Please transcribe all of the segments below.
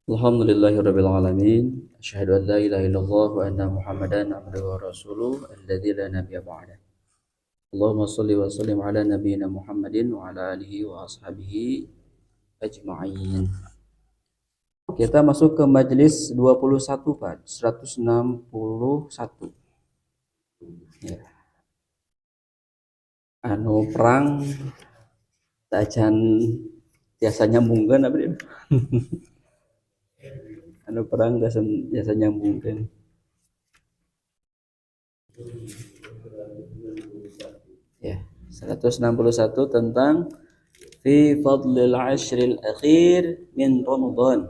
Alhamdulillahirabbil alamin. Asyhadu an la ilaha illallah wa anna Muhammadan abduhu wa rasuluh alladzi la nabiyya ba'dah. Allahumma shalli wa sallim ala nabiyyina Muhammadin wa ala alihi wa ashabihi ajma'in. Kita masuk ke majelis 21, Pak. 161. Ya. Perang tajan biasa nyambungkeun apa dia? Perang biasa nyambungkeun. Ya, 161 tentang fi fadlil ashril akhir min Ramadan.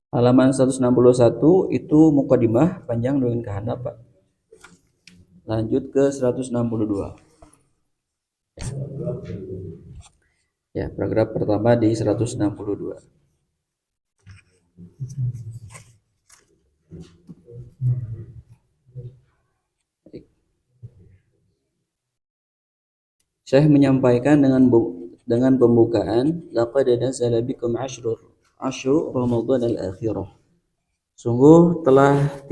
Halaman 161 itu mukadimah panjang dengan kahana, Pak. Lanjut ke 162. Ya, paragraf pertama di 162. Syekh menyampaikan dengan pembukaan laqad nazala bikum ashru Ramadan al-akhirah. Sungguh telah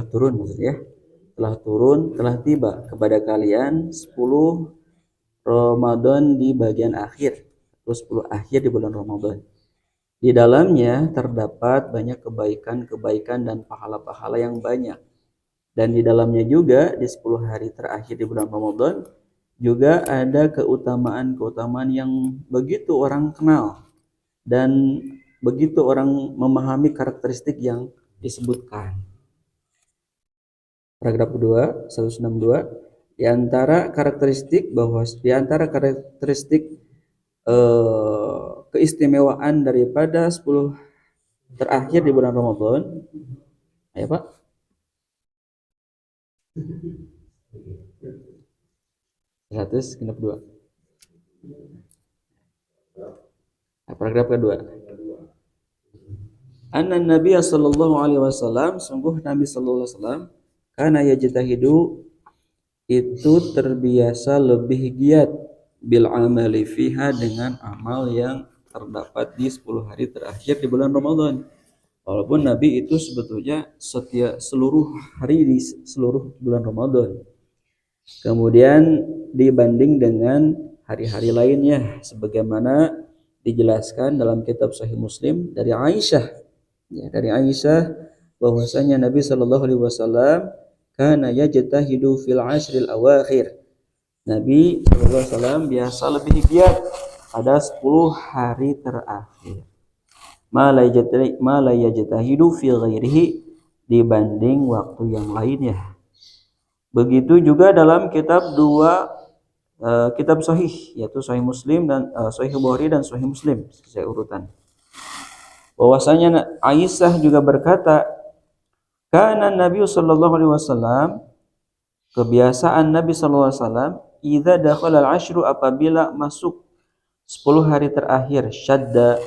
turun maksudnya. Telah tiba kepada kalian 10 Ramadan di bagian akhir, terus 10 akhir di bulan Ramadan. Di dalamnya terdapat banyak kebaikan-kebaikan dan pahala-pahala yang banyak. Dan di dalamnya juga di 10 hari terakhir di bulan Ramadan juga ada keutamaan-keutamaan yang begitu orang kenal dan begitu orang memahami karakteristik yang disebutkan. Paragraf kedua, 162. Di antara karakteristik keistimewaan daripada 10 terakhir di bulan Ramadan. Ayo, Pak. Genap 2. Paragraf kedua. Anna Nabi sallallahu alaihi wasallam, sungguh Nabi sallallahu alaihi wasallam kana yajtahidu itu terbiasa lebih giat bil amali fiha dengan amal yang terdapat di 10 hari terakhir di bulan Ramadan. Walaupun Nabi itu sebetulnya seluruh hari di seluruh bulan Ramadan. Kemudian dibanding dengan hari-hari lainnya sebagaimana dijelaskan dalam kitab Sahih Muslim dari Aisyah. Ya, dari Aisyah bahwasanya Nabi sallallahu alaihi wasallam kana yajtahidu fil ashril awakhir. Nabi sallallahu alaihi wasallam biasa lebih giat pada 10 hari terakhir. Ma la yajtahidu fi ghairihi, dibanding waktu yang lainnya. Begitu juga dalam kitab kitab sahih, yaitu Sahih Muslim dan Sahih Bukhari dan Sahih Muslim sesuai urutan. Bahwasanya Aisyah juga berkata, kana Nabi sallallahu alaihi wasallam, kebiasaan Nabi sallallahu alaihi wasallam, idza dakhala al-ashru, apabila masuk 10 hari terakhir, syadda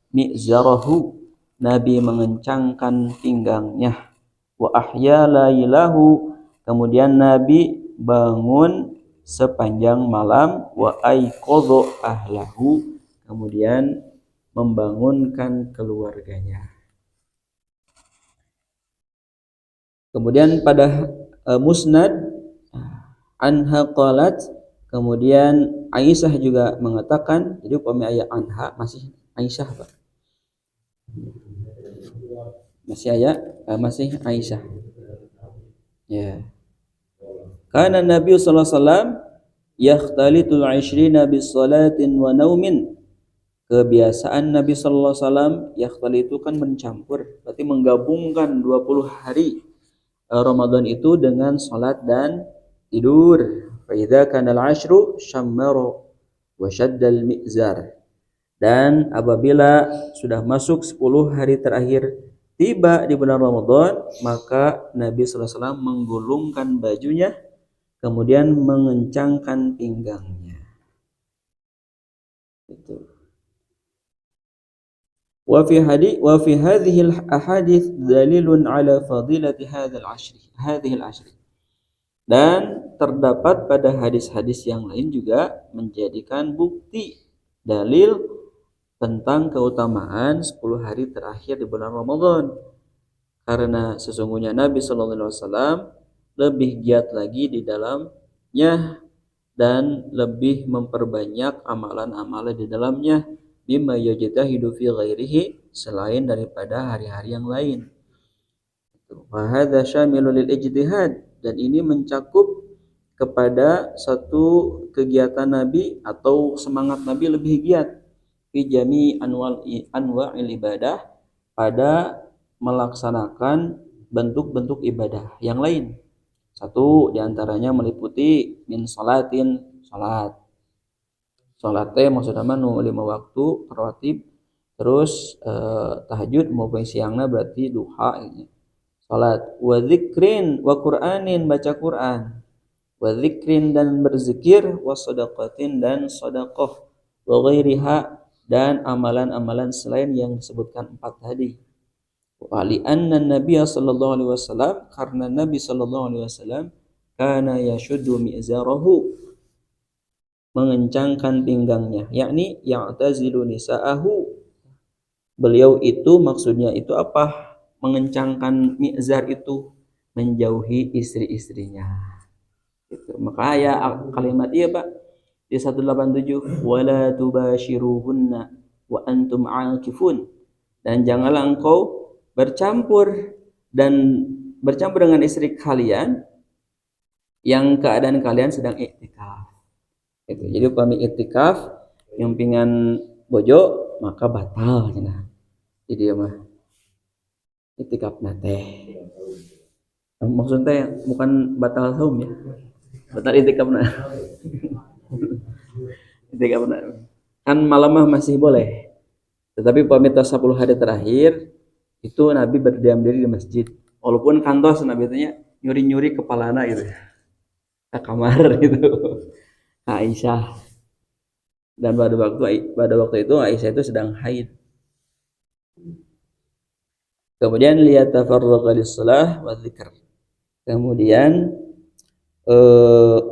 mi'zarahu, Nabi mengencangkan pinggangnya, wa ahya lailahu, kemudian Nabi bangun sepanjang malam, wa aiqadha ahlahu, kemudian membangunkan keluarganya. Kemudian pada musnad anha qalat, kemudian Aisyah juga mengatakan, jadi upami ayat anha masih Aisyah, Pak. Masih Aisyah. Ya. Kana Nabi sallallahu alaihi wasallam yakhtalitul 20 bis salatin wa naumin. Kebiasaan Nabi sallallahu alaihi wasallam yakhtalitu kan mencampur, berarti menggabungkan 20 hari Ramadan itu dengan salat dan tidur. Fa idza kana al-'ashru syammara wa shadda al-mi'zar. Dan apabila sudah masuk 10 hari terakhir tiba di bulan Ramadan, maka Nabi sallallahu alaihi wasallam menggulungkan bajunya, kemudian mengencangkan pinggangnya. Itu. Wa fi hadhihi al-ahadits dalilun ala fadilati hadhihi al-ashr. Dan terdapat pada hadis-hadis yang lain juga menjadikan bukti dalil tentang keutamaan 10 hari terakhir di bulan Ramadan. Karena sesungguhnya Nabi Shallallahu Alaihi Wasallam lebih giat lagi di dalamnya dan lebih memperbanyak amalan-amalan di dalamnya bima yajtahidu fi ghairihi, selain daripada hari-hari yang lain. Wa hadza syamilul lil ijtihad, dan ini mencakup kepada satu kegiatan Nabi atau semangat Nabi lebih giat fi jami anwa'il ibadah, pada melaksanakan bentuk-bentuk ibadah yang lain. Satu diantaranya meliputi min salatin, salat. Salat teh maksudna nu 5 waktu rawatib, terus tahajud maupun siangna berarti duha gitu. Salat wa dzikrin wa qur'anin, baca Quran, wa dzikrin dan berzikir, wa shadaqatin dan sedekah, wa ghairiha dan amalan-amalan selain yang disebutkan 4 tadi. Wa li anna Nabi sallallahu alaihi wasallam, karena Nabi sallallahu alaihi wasallam kana yashuddu mi'zarahu, mengencangkan pinggangnya, yakni ya'tazilu nisa'ahu. Beliau itu maksudnya itu apa? Mengencangkan mi'zar itu menjauhi istri-istrinya. Gitu. Maka ya kalimat iya Pak di 187, wala tubashiruhunna wa antum aqifun, dan janganlah engkau bercampur dengan istri kalian yang keadaan kalian sedang iktikaf. Gitu. Jadi upami iktikaf yang pingan bojo maka batal cenah. Jadi ya mah iktikaf nate. Maksudnya bukan batal saum ya. Batal iktikafna. Iktikafna. Kan malam mah masih boleh. Tetapi upami 10 hari terakhir itu Nabi berdiam diri di masjid. Walaupun kantos Nabi tanya nyuri-nyuri kepalana gitu. Ke kamar gitu. Aisyah, dan pada waktu itu Aisyah itu sedang haid. Kemudian liyatafarraqa lis-shalah wa dzikr. Kemudian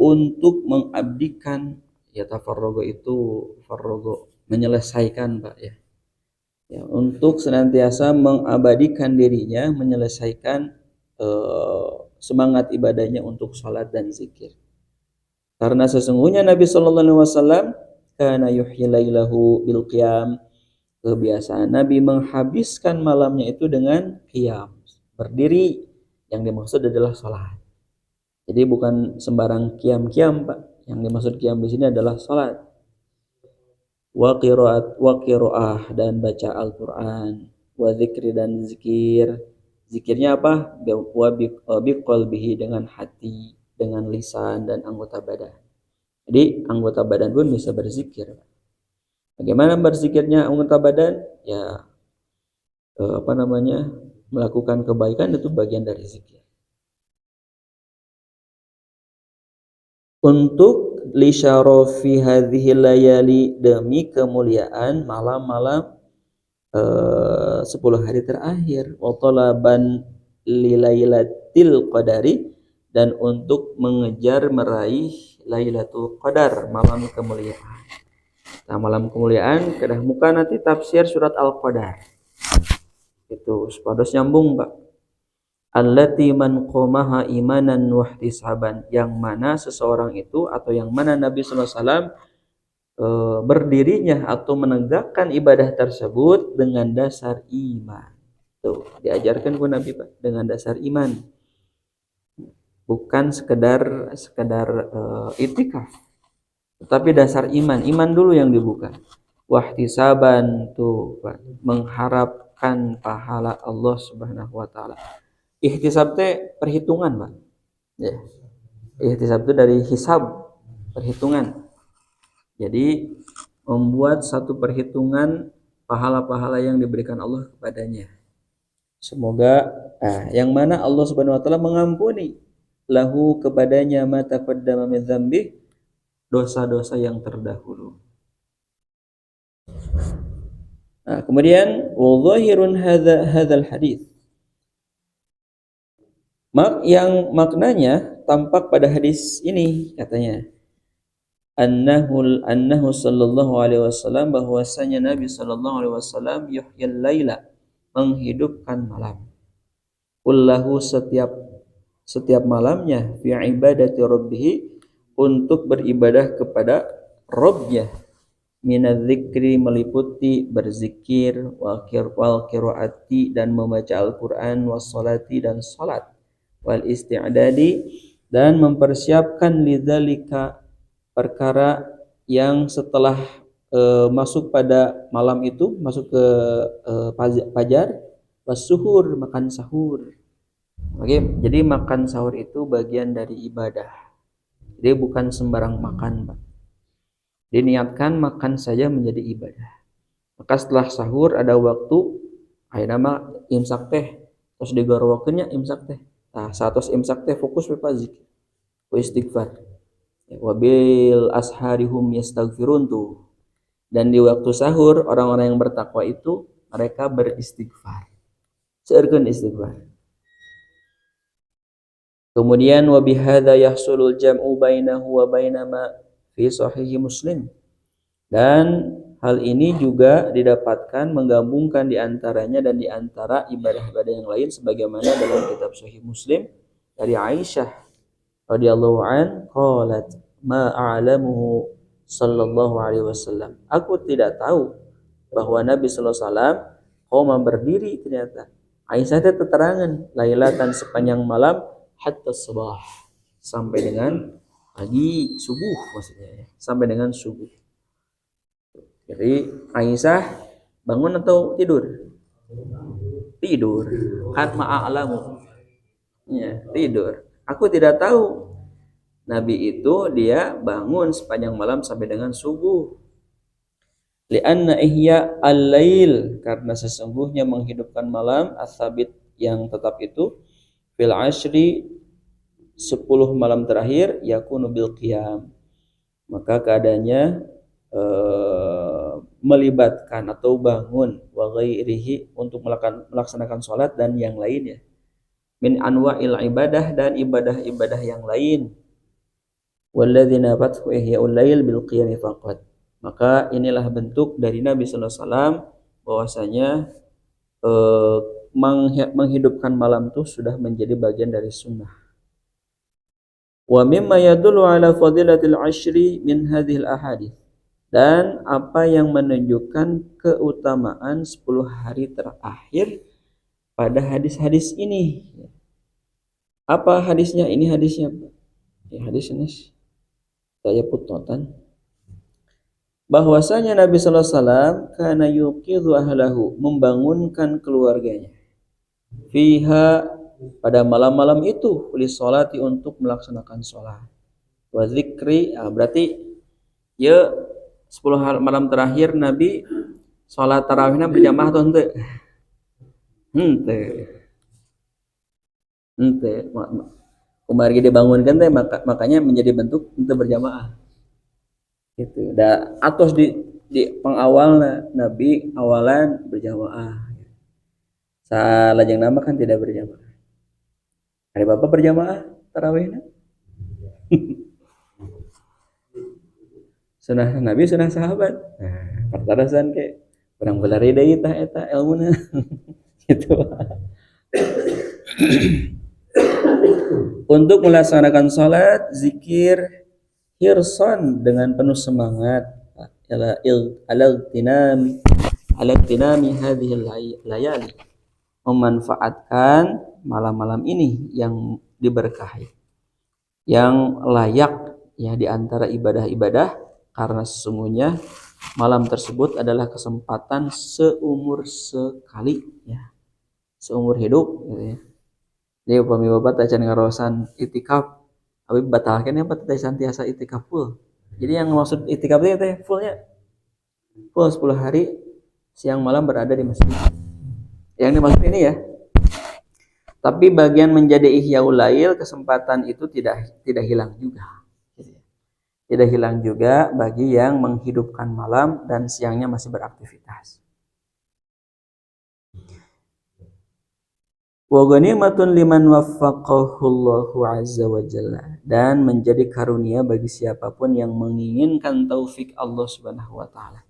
untuk mengabdikan, yatafarraqa itu farraqa menyelesaikan Pak ya. Ya, untuk senantiasa mengabadikan dirinya, menyelesaikan semangat ibadahnya untuk salat dan zikir. Karena sesungguhnya Nabi Shallallahu Alaihi Wasallam kana yuhyi lailahu bil qiyam, kebiasaan Nabi menghabiskan malamnya itu dengan qiyam, berdiri, yang dimaksud adalah salat. Jadi bukan sembarang qiyam Pak, yang dimaksud qiyam di sini adalah salat. Wa qiraah dan baca Al-Qur'an, wa zikri dan zikir. Zikirnya apa? Wa biqalbihi, dengan hati, dengan lisan dan anggota badan. Jadi anggota badan pun bisa berzikir. Bagaimana berzikirnya anggota badan? Ya melakukan kebaikan itu bagian dari zikir. Untuk li syarafi hadhihi layali, demi kemuliaan malam-malam 10 hari terakhir, wa talaban li lailatil qadari, dan untuk mengejar meraih Lailatul Qadar, malam kemuliaan. Nah, malam kemuliaan kedah muka nanti tafsir surat Al-Qadar. Itu sepados nyambung, Pak. Allati man qamaha imanan wa ihtisaban, yang mana seseorang itu atau yang mana Nabi sallallahu alaihi wasallam berdirinya atau menegakkan ibadah tersebut dengan dasar iman. Tuh, diajarkan ku Nabi Pak dengan dasar iman. Bukan sekedar itikaf, tetapi dasar iman dulu yang dibuka. Wahtisaban tuh Pak, mengharapkan pahala Allah Subhanahu wa taala. Ihtisab teh perhitungan Pak. Ya. Ihtisab itu dari hisab, perhitungan. Jadi membuat satu perhitungan pahala-pahala yang diberikan Allah kepadanya. Semoga yang mana Allah Subhanahu wa taala mengampuni lahu kepadanya ma taqaddama min dzambi, dosa-dosa yang terdahulu. Nah, kemudian wa dhahirun hadzal hadits, yang maknanya tampak pada hadis ini katanya annahu sallallahu alaihi wasallam, bahwasanya Nabi sallallahu alaihi wasallam yuhyil laila, menghidupkan malam, kullahu, setiap malamnya, fi ibadati rabbih, untuk beribadah kepada Rabbnya, minadzikri, meliputi berzikir, wal qiraati, dan membaca Al-Qur'an, was salati, dan salat, wal isti'dadi, dan mempersiapkan lidzalika, perkara yang setelah masuk pada malam itu, masuk ke fajar, wasuhur, makan sahur. Oke, jadi makan sahur itu bagian dari ibadah. Jadi bukan sembarang makan, Pak. Diniatkan makan saja menjadi ibadah. Maka setelah sahur ada waktu, ayeuna mah imsak teh, terus digorwokeunnya imsak teh. Nah, satos imsak teh fokus we zikir, we istighfar. Wabil asharihum yastaghfirun tuh. Dan di waktu sahur orang-orang yang bertakwa itu mereka beristighfar. Seueurkeun istighfar. Kemudian wa bihadza yahsulul jam'u bainahu wa bainama fi sahih Muslim. Dan hal ini juga didapatkan menggabungkan di antaranya dan di antara ibadah-ibadah yang lain sebagaimana dalam kitab Sahih Muslim dari Aisyah radhiyallahu an qalat ma a'lamuhu sallallahu alaihi wasallam, aku tidak tahu bahwa Nabi sallallahu alaihi wasallam qoma, berdiri ternyata. Aisyah itu keterangan lailatan, sepanjang malam, hatta subah, sampai dengan pagi, subuh maksudnya ya, sampai dengan subuh. Jadi Aisyah bangun atau tidur? Tidur. Kan ma'alamu, ya, tidur. Aku tidak tahu Nabi itu dia bangun sepanjang malam sampai dengan subuh. Li'anna ihya al-lail, karena sesungguhnya menghidupkan malam, as-sabit, yang tetap itu, fil ashri, 10 malam terakhir, yakunu bil qiyam, maka keadaannya melibatkan atau bangun, wa ghairihi, untuk melaksanakan sholat dan yang lainnya, min anwa'il ibadah, dan ibadah-ibadah yang lain. Walladzina fathu ihya'ul lail bil qiyam faqat, maka inilah bentuk dari Nabi sallallahu alaihi wasallam bahwasanya menghidupkan malam itu sudah menjadi bagian dari sunnah. Wa mimma yadullu ala fadilatil ashri min hadhil ahadits, dan apa yang menunjukkan keutamaan 10 hari terakhir pada hadis-hadis ini. Apa hadisnya? Ini hadisnya, ya, hadis ini saya putnotan, bahwasanya Nabi sallallahu alaihi wasallam kana yuqidhu ahlahu, membangunkan keluarganya, fiha, pada malam-malam itu, li sholati, untuk melaksanakan sholat, wa zikri, berarti ya 10 malam terakhir Nabi sholat tarawihnya berjamaah atau henteu? Henteu. Kumargi dibangunkan teh, makanya menjadi bentuk untuk berjamaah. Gitu. Da atos di pengawalna Nabi awalan berjamaah. Salajeng nama kan tidak berjamaah. Hari Bapak berjamaah tarawihna? Sunah Nabi, sunah sahabat. Nah, partarasan ke kurang belari deui tah eta ilmuna. Gitu. Untuk melaksanakan salat, zikir, hirsan, dengan penuh semangat, al-igtinami hadhil layali, memanfaatkan malam-malam ini yang diberkahi, yang layak ya di antara ibadah-ibadah, karena sesungguhnya malam tersebut adalah kesempatan seumur sekali ya, seumur hidup gitu ya. Jadi upami bapak tacan ngarosan itikaf, tapi batalkan ya, teh santiasa itikaf full. Jadi yang maksud itikaf itu teh fullnya, full 10 hari siang malam berada di masjid. Yang dimaksud ini ya. Tapi bagian menjadi ihyaul lail, kesempatan itu tidak hilang juga. Tidak hilang juga bagi yang menghidupkan malam dan siangnya masih beraktivitas. Wa ghanimatun liman waffaqahullahu azza wa jalla, dan menjadi karunia bagi siapapun yang menginginkan taufik Allah Subhanahu wa taala.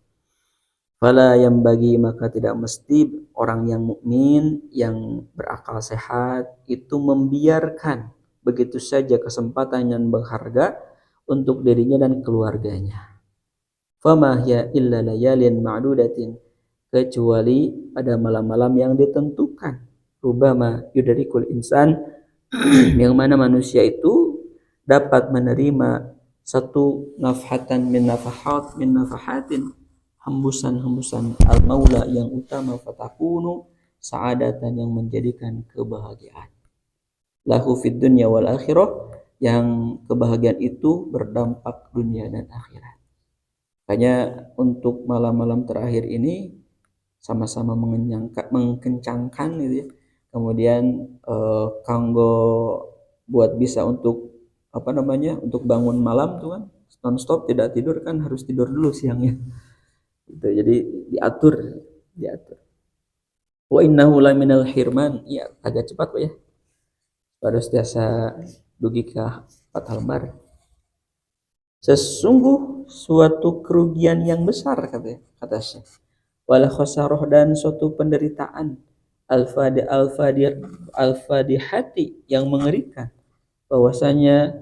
Fala yang bagi, maka tidak mesti orang yang mukmin yang berakal sehat itu membiarkan begitu saja kesempatan yang berharga untuk dirinya dan keluarganya. Fama hiya illa layalin ma'dudatin, kecuali pada malam-malam yang ditentukan. Rubama yudarikul insan, yang mana manusia itu dapat menerima satu nafhatan min nafahatin, hembusan-hembusan al-maula yang utama, fatakunu sa'adatan, yang menjadikan kebahagiaan, lahu fid dunya wal akhirah, yang kebahagiaan itu berdampak dunia dan akhirat. Makanya untuk malam-malam terakhir ini sama-sama mengkencangkan gitu ya. Kemudian kanggo buat bisa untuk untuk bangun malam tuh kan non-stop tidak tidur, kan harus tidur dulu siangnya gitu. Jadi diatur. Wa innahu laminal hirman, ya agak cepat Pak ya, pada setiasa dugi ka fatal bar. Sesungguh suatu kerugian yang besar, kata Syekh, wala khosarah, dan suatu penderitaan, al-fadihati, yang mengerikan, bahwasanya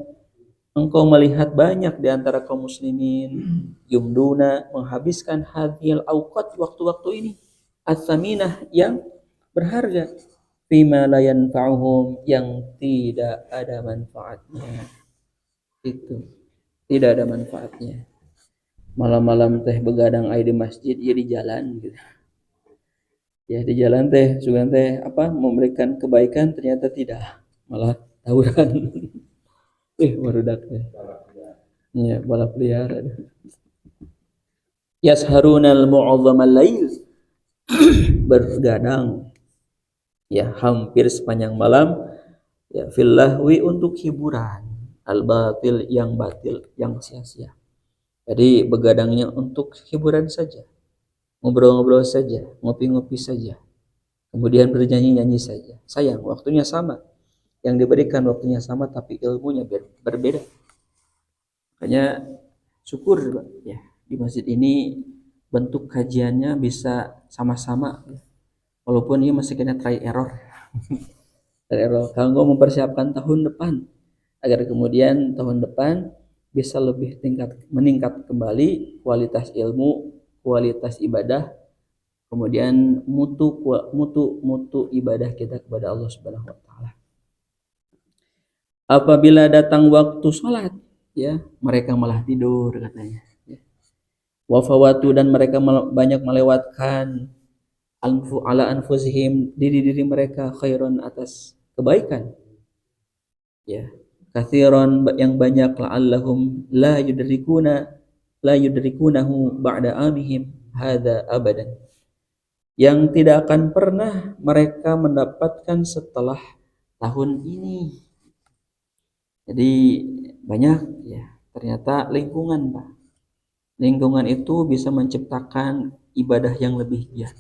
engkau melihat banyak di antara kaum muslimin yumduna, menghabiskan hadhil awqat, waktu-waktu ini, as-saminah, yang berharga, fima la yanfa'uhum, yang tidak ada manfaatnya. Itu tidak ada manfaatnya. Malam-malam teh begadang di masjid, ya di jalan gitu. Ya di jalan teh sugan teh memberikan kebaikan, ternyata tidak, malah tawuran. Barudak teh. Ya, balap liar. Yasharunal mu'azzamal lail, bergadang ya hampir sepanjang malam, ya fillahwi, untuk hiburan, al-batil, yang batil, yang sia-sia. Jadi begadangnya untuk hiburan saja, ngobrol-ngobrol saja, ngopi-ngopi saja, kemudian bernyanyi-nyanyi saja. Sayang, waktunya sama, yang diberikan waktunya sama, tapi ilmunya berbeda. Makanya syukur ya, di masjid ini bentuk kajiannya bisa sama-sama, walaupun ini masih kena try error. Kalau mempersiapkan tahun depan, agar kemudian tahun depan bisa lebih meningkat kembali kualitas ilmu, kualitas ibadah, kemudian mutu ibadah kita kepada Allah Subhanahu wa taala. Apabila datang waktu sholat, ya mereka malah tidur, katanya. Wafawatu, dan mereka banyak melewatkan ala anfusihim, diri mereka, khairan, atas kebaikan, ya kathiran, yang banyak, la'allahum la yudrikunahu ba'da amihim hadza abadan, yang tidak akan pernah mereka mendapatkan setelah tahun ini. Jadi banyak ya, ternyata lingkungan Pak. Lingkungan itu bisa menciptakan ibadah yang lebih giat.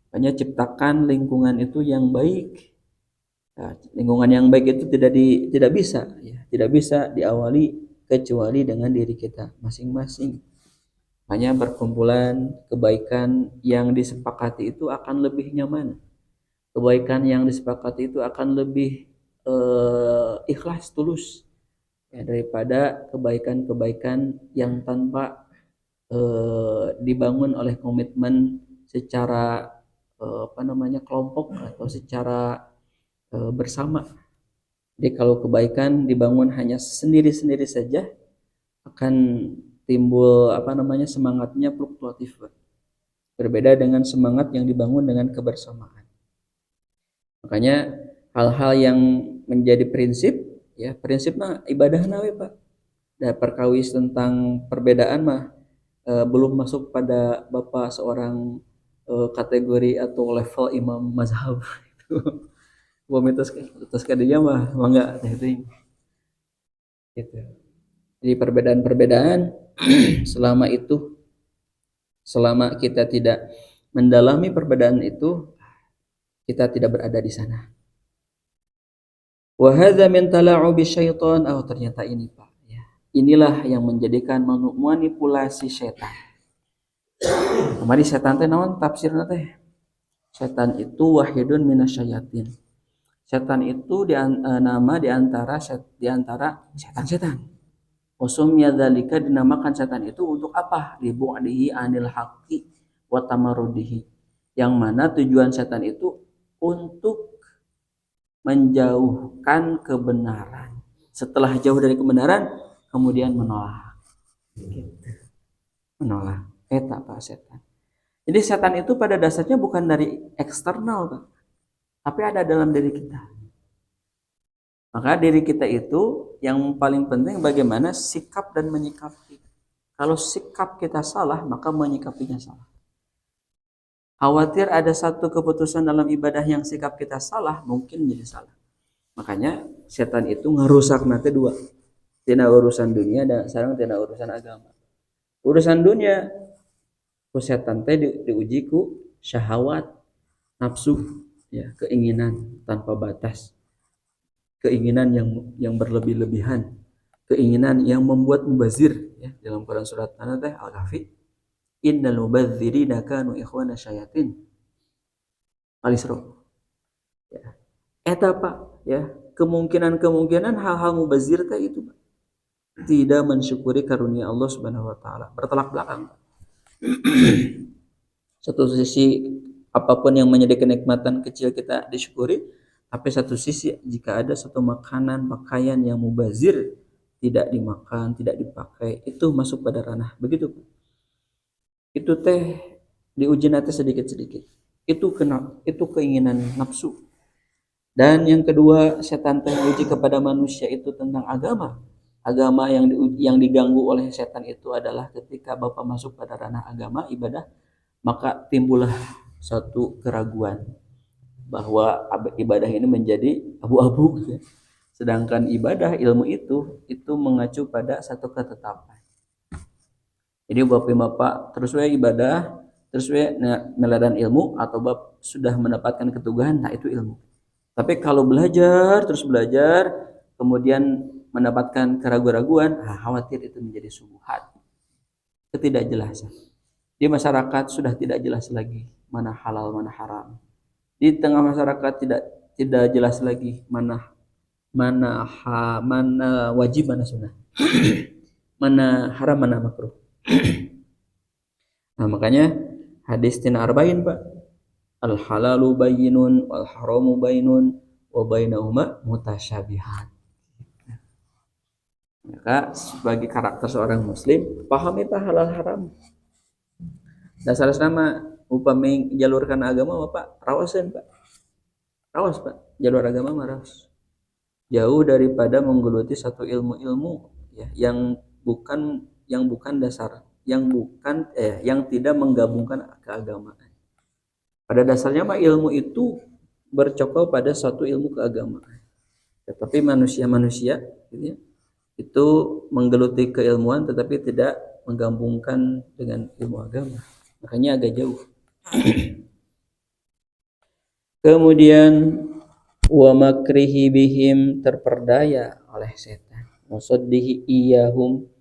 Hanya ciptakan lingkungan itu yang baik. Nah, lingkungan yang baik itu tidak bisa diawali kecuali dengan diri kita masing-masing. Hanya berkumpulan kebaikan yang disepakati itu akan lebih nyaman. Kebaikan yang disepakati itu akan lebih ikhlas, tulus, ya, daripada kebaikan-kebaikan yang tanpa dibangun oleh komitmen secara kelompok atau secara bersama. Jadi kalau kebaikan dibangun hanya sendiri-sendiri saja, akan timbul semangatnya fluktuatif. Berbeda dengan semangat yang dibangun dengan kebersamaan. Makanya hal-hal yang menjadi prinsip mah ibadah nawe Pak. Dan perkawis tentang perbedaan mah belum masuk pada Bapak seorang kategori atau level imam mazhab itu. Mitos kadinya mah enggak teh gitu. Jadi perbedaan-perbedaan selama kita tidak mendalami perbedaan itu, kita tidak berada di sana. Wa hadza min tala'ubi syaitan. Oh, ternyata ini Pak ya. Inilah yang menjadikan manipulasi setan. Kemarin setan teh naon tafsirna teh? Setan itu wahidun minasyayatin. Setan itu nama di antara setan-setan. Wasumya dzalika dinamakan setan itu untuk apa? Libu'dihi anil haqqi wa tamarudihi. Yang mana tujuan setan itu untuk menjauhkan kebenaran. Setelah jauh dari kebenaran, kemudian menolak. Gitu. Menolak. Eta Pak setan. Jadi setan itu pada dasarnya bukan dari eksternal Pak, tapi ada dalam diri kita. Maka diri kita itu yang paling penting bagaimana sikap dan menyikapi. Kalau sikap kita salah, maka menyikapinya salah. Khawatir ada satu keputusan dalam ibadah yang sikap kita salah, mungkin jadi salah. Makanya setan itu ngerusak nanti dua. Tina urusan dunia dan sekarang tina urusan agama. Urusan dunia ku setan teh diuji ku syahwat, nafsu, ya, keinginan tanpa batas. Keinginan yang berlebih-lebihan, keinginan yang membuat mubazir, ya, dalam Quran surat Al-Kahfi, innal mubadzirina kanu ikhwana syayatin. Al-Isra. Ya. Eta Pak, ya, kemungkinan hal-hal mubazir teh itu Pak, tidak mensyukuri karunia Allah Subhanahu wa taala, bertolak belakang. Satu sisi apapun yang menjadi kenikmatan kecil kita disyukuri, tapi satu sisi jika ada satu makanan, pakaian yang mubazir tidak dimakan, tidak dipakai, itu masuk pada ranah begitu. Itu teh diuji nanti sedikit-sedikit. Itu keinginan nafsu. Dan yang kedua, setan teh uji kepada manusia itu tentang agama. Agama yang diganggu oleh setan itu adalah ketika Bapak masuk pada ranah agama, ibadah, maka timbullah satu keraguan bahwa ibadah ini menjadi abu-abu, ya. Sedangkan ibadah ilmu itu mengacu pada satu ketetapan. Jadi Bapak terus we ibadah, terus we meladan ilmu, atau Bapak sudah mendapatkan keteguhan, nah itu ilmu. Tapi kalau terus belajar, kemudian mendapatkan keraguan-raguan, khawatir itu menjadi subuhat, ketidakjelasan. Di masyarakat sudah tidak jelas lagi mana halal mana haram. Di tengah masyarakat tidak jelas lagi mana wajib mana sunnah, mana haram mana makruh. Nah makanya hadis tina arba'in Pak, al halalu bayyinun wal haramu bayyinun wa bainahuma mutasyabihat. Maka sebagai karakter seorang muslim, pahami Pak halal haram. Dasar sama upami jalurkan agama Pak, rawasan Pak. Rawas Pak, jalur agama rawas. Jauh daripada menggeluti satu ilmu-ilmu, ya, yang bukan dasar, yang tidak menggabungkan keagamaan. Pada dasarnya mah ilmu itu bercokol pada satu ilmu keagamaan. Tetapi manusia gitu ya, itu menggeluti keilmuan tetapi tidak menggabungkan dengan ilmu agama, makanya agak jauh. Kemudian wa makrihi bihim, terperdaya oleh setan, wasoddihi iyahum,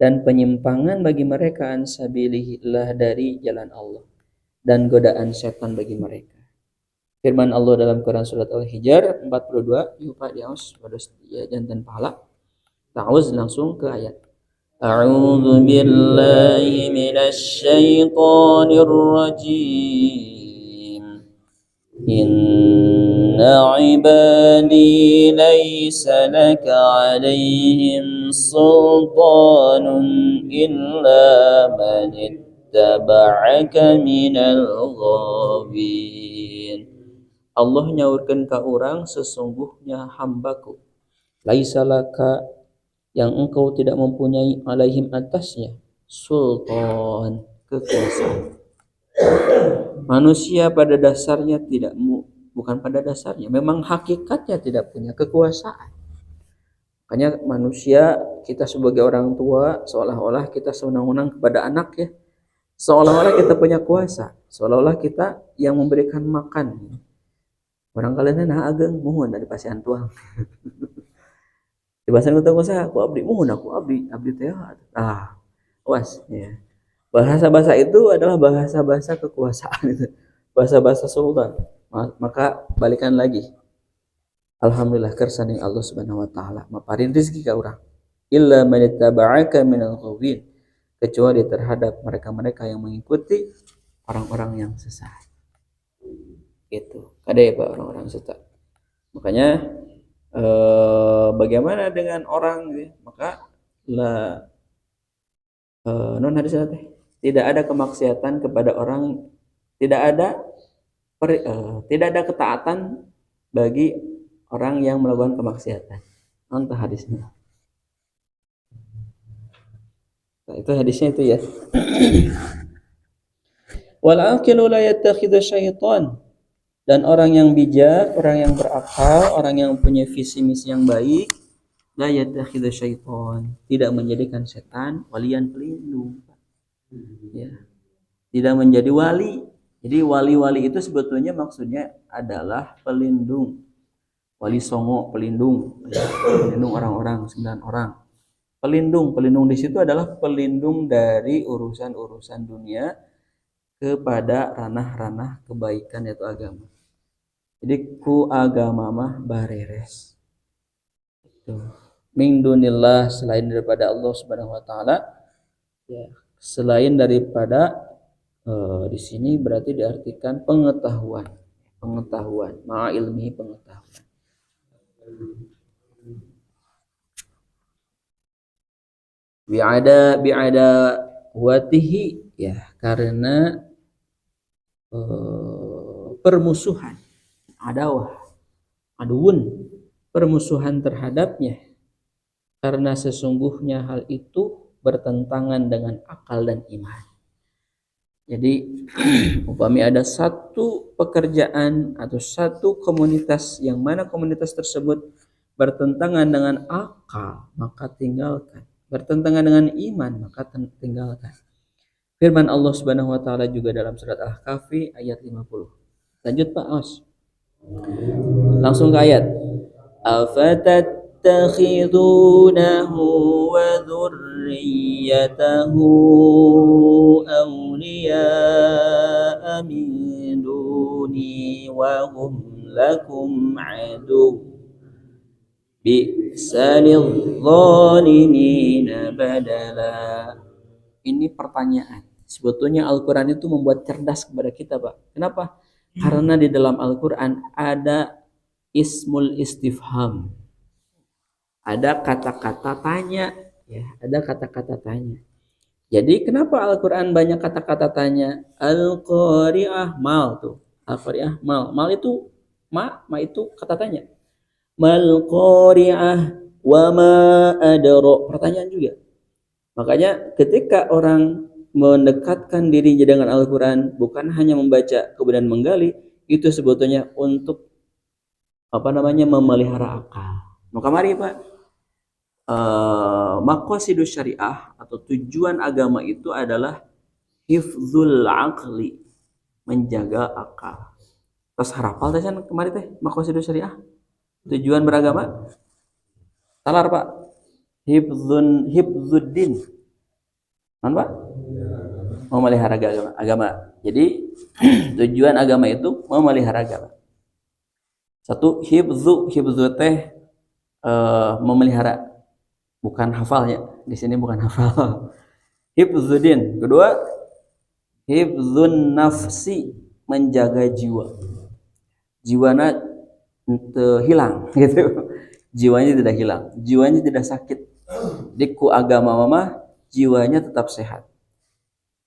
dan penyimpangan bagi mereka an sabilillah, dari jalan Allah, dan godaan setan bagi mereka. Firman Allah dalam Quran surat Al-Hijr 42, yuk Pak diaus pada jantan pahala. Ta'awuz langsung ke ayat. A'udzu billahi minasy syaithanir rajim. Inna ibadi laysa laka 'alaihim sultanun illa man ittaba'aka minal ghawin. Allah nyaurkeun ka urang, sesungguhnya hambaku laisa laka, yang engkau tidak mempunyai, alaihim atasnya, sultan, kekuasaan. Manusia pada dasarnya bukan pada dasarnya, memang hakikatnya tidak punya kekuasaan. Makanya manusia, kita sebagai orang tua, seolah-olah kita sewenang-wenang kepada anak, ya. Seolah-olah kita punya kuasa, seolah-olah kita yang memberikan makan. Orang kalian nah ageng mohon dari pasian tuang. Di bahasa kota kuasa aku abdi mohon aku abdi teh. Was ya. Bahasa-bahasa itu adalah bahasa-bahasa kekuasaan itu. Bahasa-bahasa sultan. Maka balikan lagi. Alhamdulillah kersaning Allah Subhanahu wa taala maparin rezeki ka urang. Illa man ittaba'aka minal ghawin, kecuali terhadap mereka-mereka yang mengikuti orang-orang yang sesat. Gitu. Kada ya Pak orang-orang sesat. Makanya bagaimana dengan orang gitu? Maka la non hadis teh tidak ada kemaksiatan kepada orang, tidak ada tidak ada ketaatan bagi orang yang melakukan kemaksiatan. Entah hadisnya. Nah, itu hadisnya itu ya. Wal aqilu la yattakhidhu syaitan. Dan orang yang bijak, orang yang berakal, orang yang punya visi misi yang baik, la yattakhidhu syaitan, tidak menjadikan setan walian pelindung. Ya. Tidak menjadi wali. Jadi wali-wali itu sebetulnya maksudnya adalah pelindung. Wali songo pelindung. Pelindung orang-orang, 9 orang. Pelindung di situ adalah pelindung dari urusan-urusan dunia kepada ranah-ranah kebaikan yaitu agama. Jadi ku agama mah bareres. Itu. Min dunillah, selain daripada Allah Subhanahu wa taala. Ya, selain daripada di sini berarti diartikan pengetahuan. Ma'a ilmihi pengetahuan. Bi'ada watihi, ya, karena permusuhan, aduun, permusuhan terhadapnya, karena sesungguhnya hal itu bertentangan dengan akal dan iman. Jadi upami ada satu pekerjaan atau satu komunitas yang mana komunitas tersebut bertentangan dengan akal, maka tinggalkan. Bertentangan dengan iman, maka tinggalkan. Firman Allah Subhanahu wa taala juga dalam surat Al-Kahfi ayat 50. Lanjut Pak Os. Langsung ke ayat. Afatattakhidunahu wa dzurriyyatahu awliya'a min duni wa hum lakum adu. Bi'sanil zalimina badala. Ini pertanyaan. Sebetulnya Al-Quran itu membuat cerdas kepada kita, Pak. Kenapa? Karena di dalam Al-Quran ada ismul istifham. Ada kata-kata tanya. Ya, ada kata-kata tanya. Jadi kenapa Al-Quran banyak kata-kata tanya? Al-Qari'ah mal tuh. Al-Qari'ah mal. Mal itu ma itu kata tanya. Mal Qari'ah wa ma adra. Pertanyaan juga. Makanya ketika orang mendekatkan dirinya dengan Al-Quran, bukan hanya membaca kemudian menggali, itu sebetulnya untuk memelihara akal. Maka mari Pak, maqasidus syariah atau tujuan agama itu adalah hifzul aqli, menjaga akal. Terus harapal teh kemarin teh maqasidus syariah, tujuan beragama. Salar Pak, hifzuddin. Pak? Memelihara agama. Jadi tujuan agama itu memelihara agama. Satu, hifzu teh memelihara, bukan hafalnya. Di sini bukan hafal. Hifzuddin. Kedua, hifzun nafsi, menjaga jiwa. Jiwana hilang gitu. Jiwanya tidak hilang, jiwanya tidak sakit. Diku agama mama, jiwanya tetap sehat.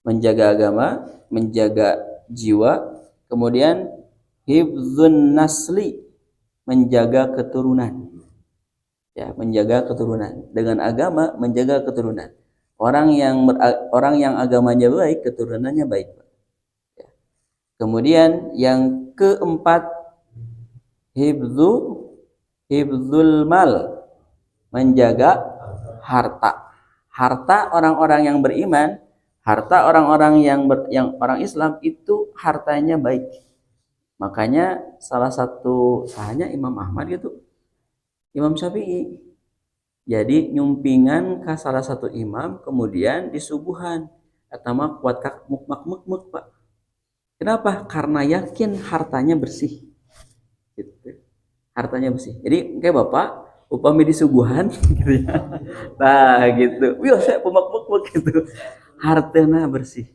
Menjaga agama, menjaga jiwa. Kemudian hifzun nasli, menjaga keturunan. Ya, menjaga keturunan. Dengan agama menjaga keturunan. Orang yang agamanya baik, keturunannya baik. Ya. Kemudian yang keempat, hifzul mal, menjaga harta. Harta orang-orang yang beriman, harta orang-orang yang orang Islam itu hartanya baik. Makanya salah satu sahanya Imam Ahmad gitu, Imam Syafi'i. Jadi nyumpingan ke salah satu imam kemudian disuguhan eta mah kuat kak mukmak mukmek Pak. Kenapa? Karena yakin hartanya bersih. Gitu. Hartanya bersih. Jadi kayak Bapak upami disuguhan gitu ya. Nah, gitu. Wih, saya pemak mukmek gitu. Hartana bersih.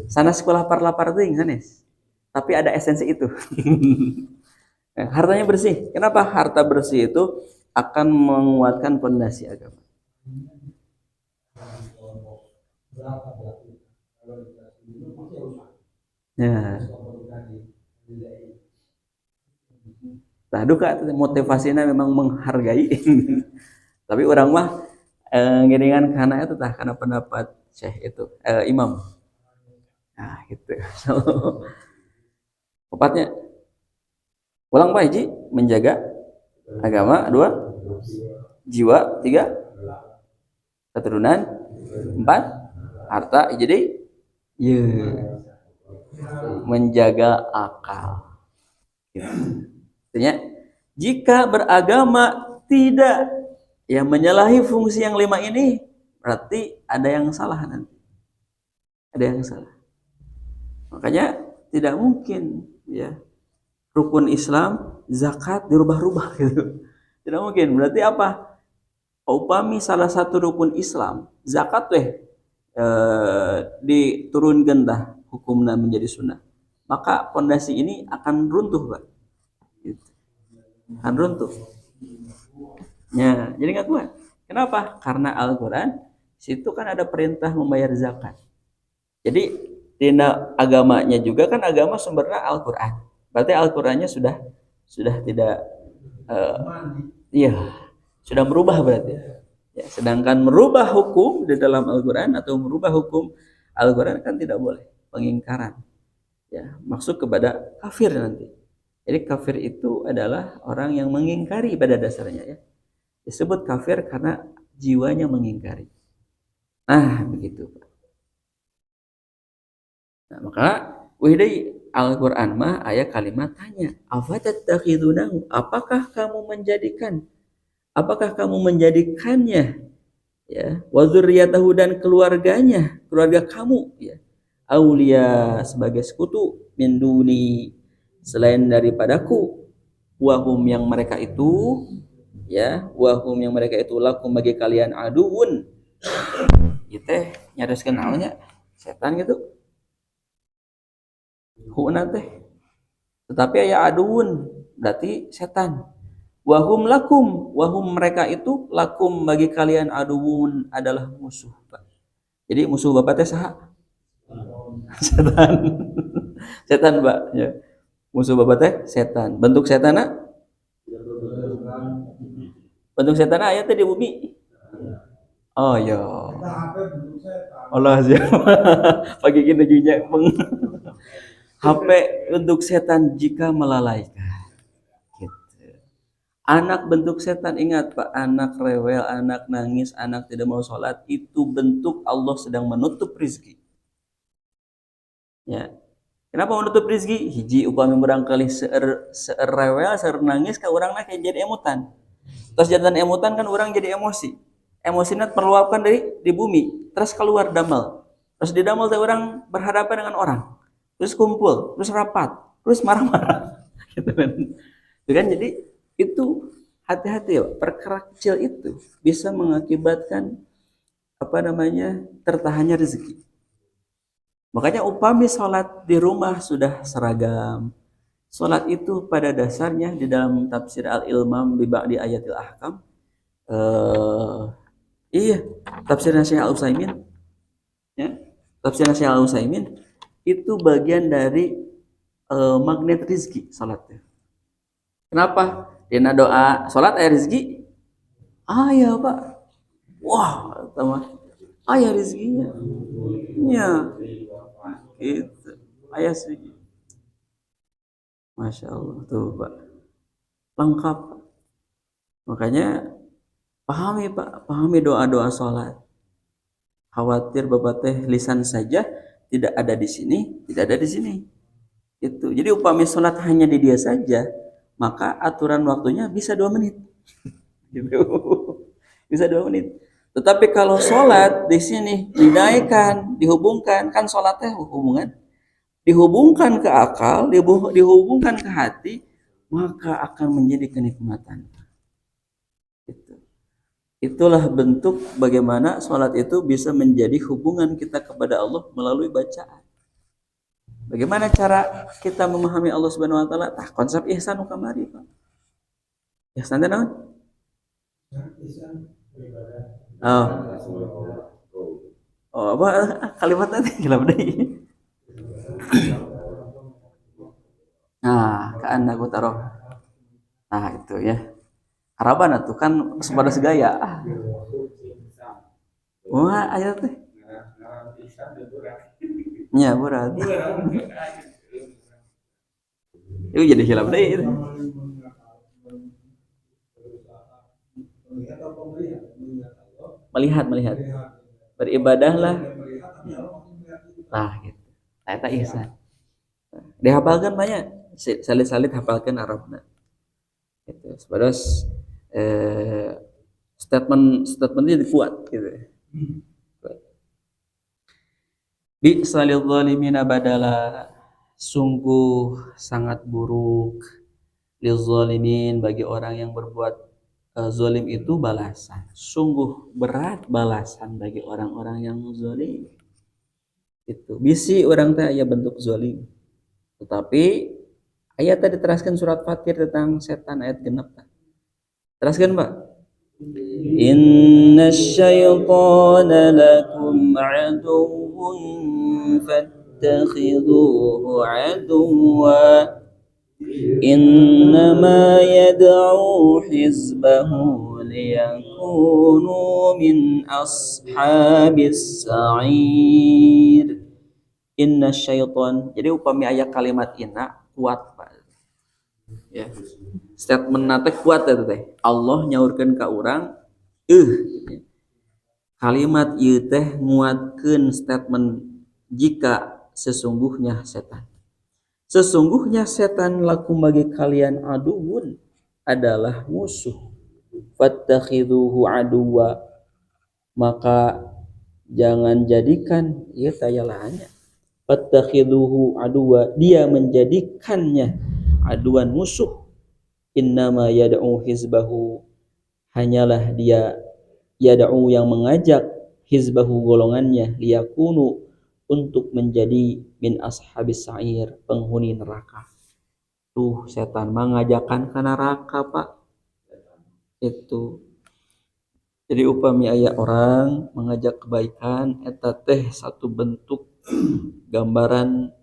Sana sekolah par-lapar tuh sanes. Tapi ada esensi itu. Nah, hartanya bersih. Kenapa? Harta bersih itu akan menguatkan fondasi agama. Ya. Nah, duka motivasinya memang menghargai. Tapi orang mah ngiringan karena itu tah karena pendapat Syekh itu imam. Nah, gitu. So, tepatnya ulang Pak Haji menjaga agama, dua jiwa, tiga keturunan, empat harta. Jadi ya menjaga akal. Artinya jika beragama tidak yang menyalahi fungsi yang lima ini, berarti ada yang salah nanti. Ada yang salah. Makanya tidak mungkin ya rukun Islam zakat dirubah-rubah gitu. Tidak mungkin. Berarti apa? Upami salah satu rukun Islam zakat diturunkan dah hukumnya menjadi sunnah. Maka pondasi ini akan runtuh, Pak. Gitu. Akan runtuh. Ya, jadi nggak kuat. Kenapa? Karena Al-Quran situ kan ada perintah membayar zakat. Jadi di agamanya juga kan agama sumbernya Al-Quran. Berarti Al-Qurannya sudah tidak iya sudah merubah berarti. Ya, sedangkan merubah hukum di dalam Al-Quran atau merubah hukum Al-Quran kan tidak boleh pengingkaran. Ya, maksud kepada kafir nanti. Jadi kafir itu adalah orang yang mengingkari pada dasarnya ya. Disebut kafir karena jiwanya mengingkari. Nah, begitu. Nah, maka wahai Al-Qur'an mah ayat kalimat tanya, "Afatattakhidunahu?" Apakah kamu menjadikannya ya, wa dzurriyyatahu dan keluarganya, keluarga kamu ya, aulia sebagai sekutu min duni selain daripadaku, wahum yang mereka itu ya, wahum yang mereka itu lakum bagi kalian aduun. Kita nyaris kenalnya setan gitu. Huna teh. Tetapi aya aduun berarti setan. Wahum lakum, wahum mereka itu lakum bagi kalian aduun adalah musuh. Jadi musuh Bapak teh saha? Setan. Setan, Pak, ya. Musuh Bapak teh setan. Bentuk setanna? Bentuk setanna aya teh di bumi. Oh ya. Allah sih. Pagi gini juga HP untuk setan jika melalaikan. Gitu. Anak bentuk setan, ingat Pak, anak rewel, anak nangis, anak tidak mau sholat, itu bentuk Allah sedang menutup rizki. Ya. Kenapa menutup rizki? Hiji upami barangkali rewel, nangis ke orang kayak jadi emutan. Terus jadian emutan kan orang jadi emosi. Emosinya terluapkan di bumi, terus keluar damal. Terus di damal teh orang berhadapan dengan orang. Terus kumpul, terus rapat, terus marah-marah. Gitu kan. Itu kan jadi itu hati-hati ya, perkara kecil itu bisa mengakibatkan tertahannya rezeki. Makanya upami sholat di rumah sudah seragam. Sholat itu pada dasarnya di dalam tafsir Al-Ilmam di ba'di ayatil ahkam. Iya, tafsir Syekh Al-Utsaimin. Ya, tafsir Syekh Al-Utsaimin itu bagian dari magnet rizki sholatnya. Kenapa? Dina doa sholat ayah rizki. Ya Pak. Wah, teman. Ayah rizkinya. Ya. Itu ayah rizki. Masya Allah tuh Pak. Lengkap. Makanya pahami Pak, pahami doa-doa sholat. Khawatir Bapak teh lisan saja tidak ada di sini, tidak ada di sini. Itu. Jadi upami sholat hanya di dia saja, maka aturan waktunya bisa 2 menit. Gitu. Bisa 2 menit. Tetapi kalau sholat di sini dinaikkan, dihubungkan, kan sholatnya hubungan, dihubungkan ke akal, dihubungkan ke hati, maka akan menjadi kenikmatan. Itu. Itulah bentuk bagaimana sholat itu bisa menjadi hubungan kita kepada Allah melalui bacaan. Bagaimana cara kita memahami Allah Subhanahu wa taala? Tah konsep ihsan kamari, Pak. Ihsan teh naon? Oh. Oh, apa kalimatnya teh gila deui. Nah, kan aku taruh. Nah, itu ya. Araban atuh kan sepada segaya. Wah, aya teh. Nya berat. Itu jadi hilaf deui itu. Melihat. Beribadahlah. Nah, gitu. Eta ihsan. Dihafalkan banyak. Salit-salit hafalkan Arabna. Itu. Sebados statementnya kuat gitu. Bi salil zalimina badala, sungguh sangat buruk lil zalimin bagi orang yang berbuat zalim itu balasan. Sungguh berat balasan bagi orang-orang yang zalim. Itu bisi orang teh aya bentuk zalim. Tetapi ayat tadi teraskan surat Fatir tentang setan ayat 6. Teraskan, Pak. Inna syaitana lakum aduwwun fattakhiduhu aduwwa innama yad'u hizbahu liyakunu min ashabis sa'ir. Inna syaitan. Jadi upami ayat kalimat inna kuat, Pak. Ya. Statement nate kuat teh. Allah nyaurkeun ka urang kalimat ieu teh nguatkeun statement jika sesungguhnya setan lakum bagi kalian aduun adalah musuh. Fattakhiduhu aduwa, maka jangan jadikan ieu tayalahannya. Fattakhiduhu aduwa, dia menjadikannya aduan musuh. Innama yad'u hizbahu, hanyalah dia yad'u yang mengajak hizbahu golongannya liyakunu untuk menjadi min ashabis sa'ir, penghuni neraka. Tuh setan mengajakkan ke neraka, Pak. Itu. Jadi upami aya orang mengajak kebaikan eta teh satu bentuk gambaran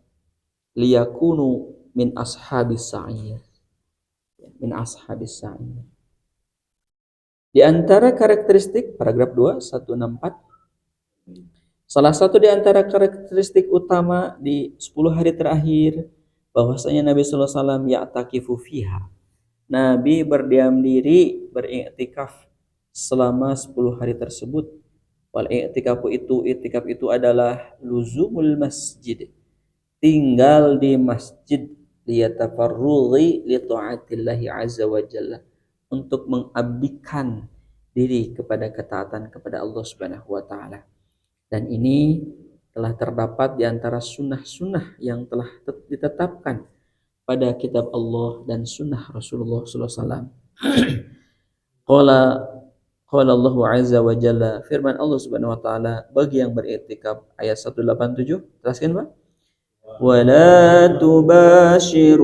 liyakunu min ashabis sa'ir. Min ashabis sa'ir. Di antara karakteristik paragraf 2 164, salah satu di antara karakteristik utama di 10 hari terakhir bahwasanya Nabi sallallahu alaihi wasallam ya'takifu fiha. Nabi berdiam diri, beriktikaf selama 10 hari tersebut. Wal i'tikaf itu adalah luzumul masjid. Tinggal di masjid liyatafarrughi li ta'atillahi azza wa jalla, untuk mengabdikan diri kepada ketaatan kepada Allah Subhanahu wa taala. Dan ini telah terdapat di antara sunnah-sunnah yang telah ditetapkan pada kitab Allah dan sunnah Rasulullah sallallahu alaihi wasallam. Qala Allah azza wa jalla, firman Allah Subhanahu wa taala bagi yang beriktikaf, ayat 187. Teruskan, Pak. ولا تباشروهن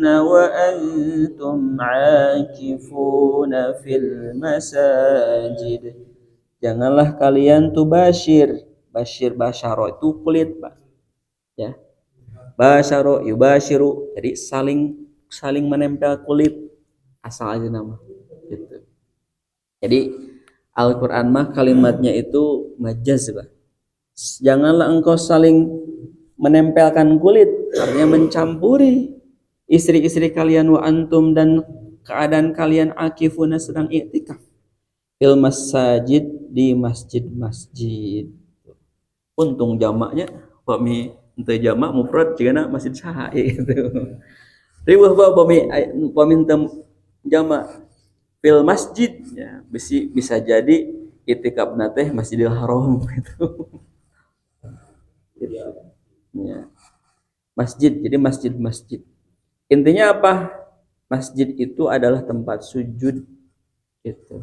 وأنتم عاكفون في المساجد. Janganlah kalian tubashir. Basyaro itu kulit, Pak. Ya. Basyaro yubashiru, jadi saling menempel kulit, asal aja nama. Gitu. Jadi Al-Qur'an mah kalimatnya itu majaz, Pak. Janganlah engkau saling menempelkan kulit, artinya mencampuri istri-istri kalian, wa antum, dan keadaan kalian akifuna sedang iktikaf fil masajid, di masjid-masjid. Untung jamaknya Pak Mi Teu jamak mufrad cigana masjid saha gitu. Tapi bahwa paminta jamak fil masjid ya bisa jadi itikafna teh Masjidil Haram gitu. Gitu. Ya. Masjid, jadi masjid-masjid. Intinya apa? Masjid itu adalah tempat sujud gitu.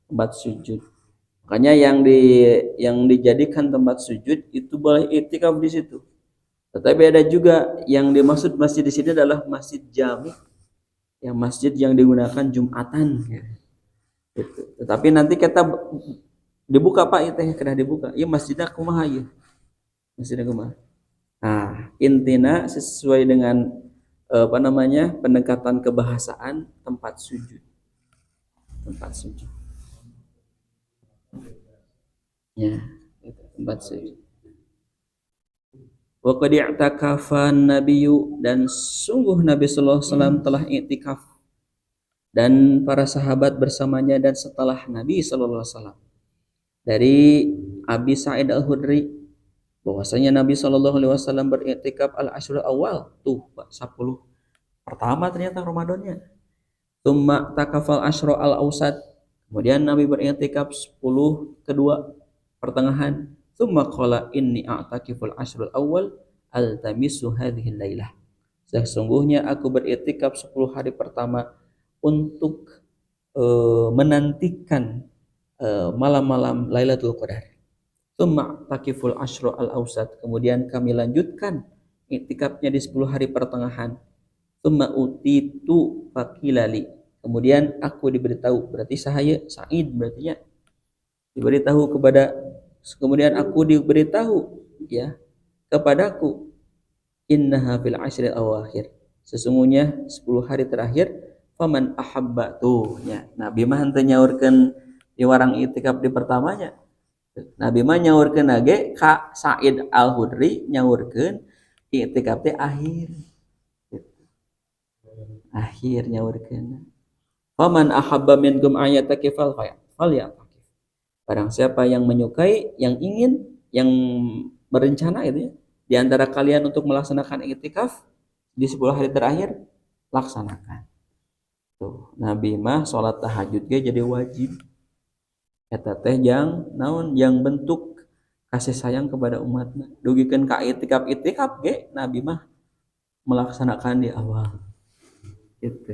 Tempat sujud. Makanya yang dijadikan tempat sujud itu boleh iktikaf di situ. Tetapi ada juga yang dimaksud masjid di sini adalah masjid jami, yang masjid yang digunakan Jumatan. Gitu. Tetapi nanti kita dibuka Pak itu kena dibuka. Iya masjidnya kumaha ya? Masjidnya kumaha? Nah, intina sesuai dengan pendekatan kebahasaan tempat sujud. Tempat sujud. Ya, itu tempat sujud. Wa qad i'takafan nabiyyu dan sungguh Nabi sallallahu alaihi wasallam telah i'tikaf dan para sahabat bersamanya dan setelah Nabi sallallahu alaihi wasallam. Dari Abi Sa'id Al-Khudri bahwasanya Nabi sallallahu alaihi wasallam beriktikaf al-ashrul awal tuh 10 pertama ternyata Ramadannya. Tsumma takafal asyra al-ausat. Kemudian Nabi beriktikaf 10 kedua pertengahan. Tsumma qala inni a'takiful ashrul awal altamisu hadhihi lailah. Sesungguhnya aku beriktikaf 10 hari pertama untuk menantikan malam-malam Lailatul Qadar. Tsumma takiful asyra al-ausat. Kemudian kami lanjutkan iktikafnya di 10 hari pertengahan. Tsumma utitu fakilali. Kemudian aku diberitahu, berarti saya Sa'id berarti ya. Diberitahu kemudian aku diberitahu ya kepadaku innaha fil ashril awakhir. Sesungguhnya 10 hari terakhir faman ahabba tuh ya. Nabi mah henteu nyaurkeun di warang iktikaf di pertamanya. Nabi mah nyaurkeun age ka Sa'id Al-Khudri nyaurkeun iktikaf teh akhir. Akhir nyaurkeun. Faman ahabba minkum ayatakifal falyatakif. Barang siapa yang menyukai, yang ingin, yang berencana itu ya, di antara kalian untuk melaksanakan iktikaf di 10 hari terakhir, laksanakan. Tuh, Nabi mah salat tahajud ge jadi wajib. Eta teh yang naon yang bentuk kasih sayang kepada umatna. Dugikeun ka iktikaf ge Nabi mah melaksanakan di awal. Gitu.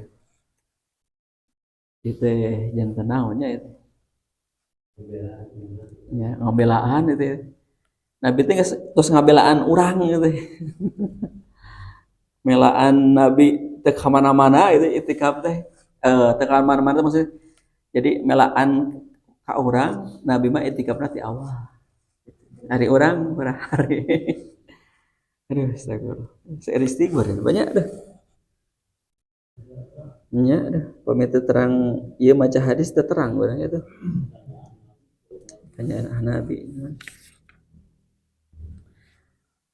Itu jantan naonnya itu. Ya, ngabelaan itu ya. Nabi teh terus ngabelaan urang gitu. Melaan Nabi teh ka mana-mana itu iktikaf teh. Teh ka mana-mana maksudnya. Jadi melaan ka urang, Nabi mah iktikafna ti awal. Hari urang berhari. Aduh, astagfirullah. Seri istighfar banyak dah. Nya dah, pamit terang ieu maca hadis teh terang urang itu. Tanya anak Nabi.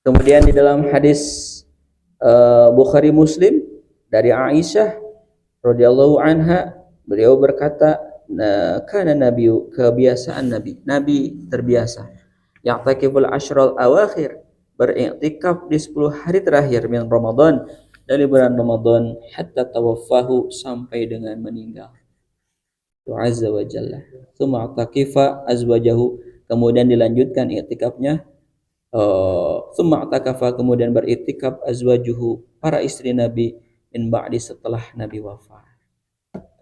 Kemudian di dalam hadis Bukhari Muslim dari Aisyah radhiyallahu anha beliau berkata kana nabi kebiasaan nabi terbiasa ya'takiful asyral awakhir beriktikaf di 10 hari terakhir min Ramadan dari bulan Ramadan hatta tawaffahu sampai dengan meninggal. Azza wa jalla. Tsumma taqifa azwajahu kemudian dilanjutkan iktikafnya tsumma takafa kemudian beriktikaf azwajuhu para istri Nabi min ba'di setelah Nabi wafat.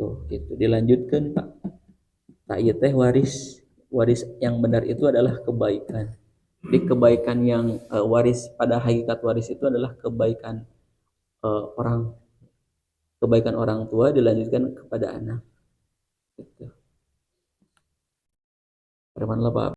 Tuh gitu dilanjutkan Pak. Nah, ieu teh waris yang benar itu adalah kebaikan. Di kebaikan yang waris pada hakikat waris itu adalah kebaikan orang tua dilanjutkan kepada anak. Gitu. Firman Allah